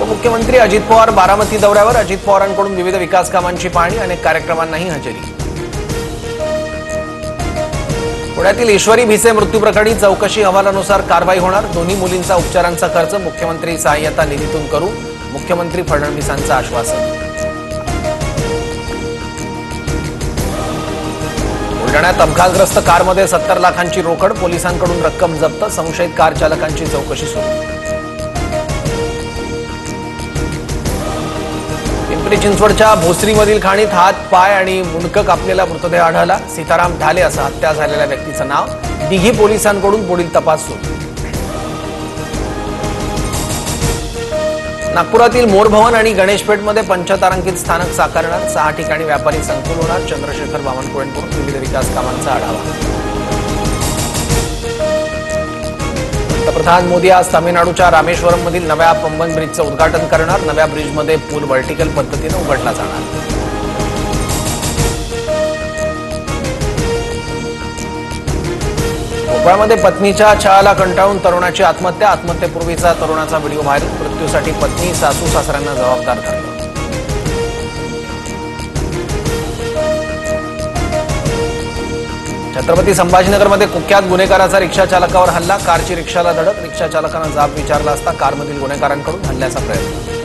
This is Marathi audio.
उपमुख्यमंत्री अजित पवार बारामती दौऱ्यावर. अजित पवारांकडून विविध विकास कामांची पाहणी. अनेक कार्यक्रमांनाही हजेरी. पुण्यातील ईश्वरी भिसे मृत्यू प्रकरणी चौकशी अहवालानुसार कारवाई होणार. दोन्ही मुलींचा उपचारांचा खर्च मुख्यमंत्री सहाय्यता निधीतून करू. मुख्यमंत्री फडणवीसांचं आश्वासन. बुलढाण्यात अपघातग्रस्त कारमध्ये 70 लाखांची रोकड. पोलिसांकडून रक्कम जप्त. संशयित कार चालकांची चौकशी सुरू. पिंपरी चिंचवडच्या भोसरीमधील खाणीत हात, पाय आणि मुंडकं कापलेला मृतदेह आढळला. सीताराम ढाले असं हत्या झालेल्या व्यक्तीचं नाव. दिघी पोलिसांकडून पुढील तपास सुरू. नागपुरातील मोरभवन आणि गणेशपेठमध्ये पंचतारांकित स्थानक साकारणार. 6 ठिकाणी व्यापारी संकुल होणार. चंद्रशेखर बावनकुळेंकडून विविध विकास कामांचा आढावा. पंतप्रधान मोदी आज तामिळनाडूच्या रामेश्वरममधील नव्या पंबन ब्रिजचं उद्घाटन करणार. नव्या ब्रिजमध्ये पूल व्हर्टिकल पद्धतीनं उघडला जाणार. भोपाळमध्ये पत्नीच्या छळाला कंटाळून तरुणाची आत्महत्या. आत्महत्येपूर्वीचा तरुणाचा व्हिडिओ व्हायरल. मृत्यूसाठी पत्नी सासू सासऱ्यांना जबाबदार धरलं. छत्रपती संभाजीनगरमध्ये कुख्यात गुन्हेगाराचा रिक्षा चालकावर हल्ला. कारची रिक्षाला धडक. रिक्षा चालकानं जाब विचारला असता कारमधील गुन्हेगारांकडून हल्ल्याचा प्रयत्न.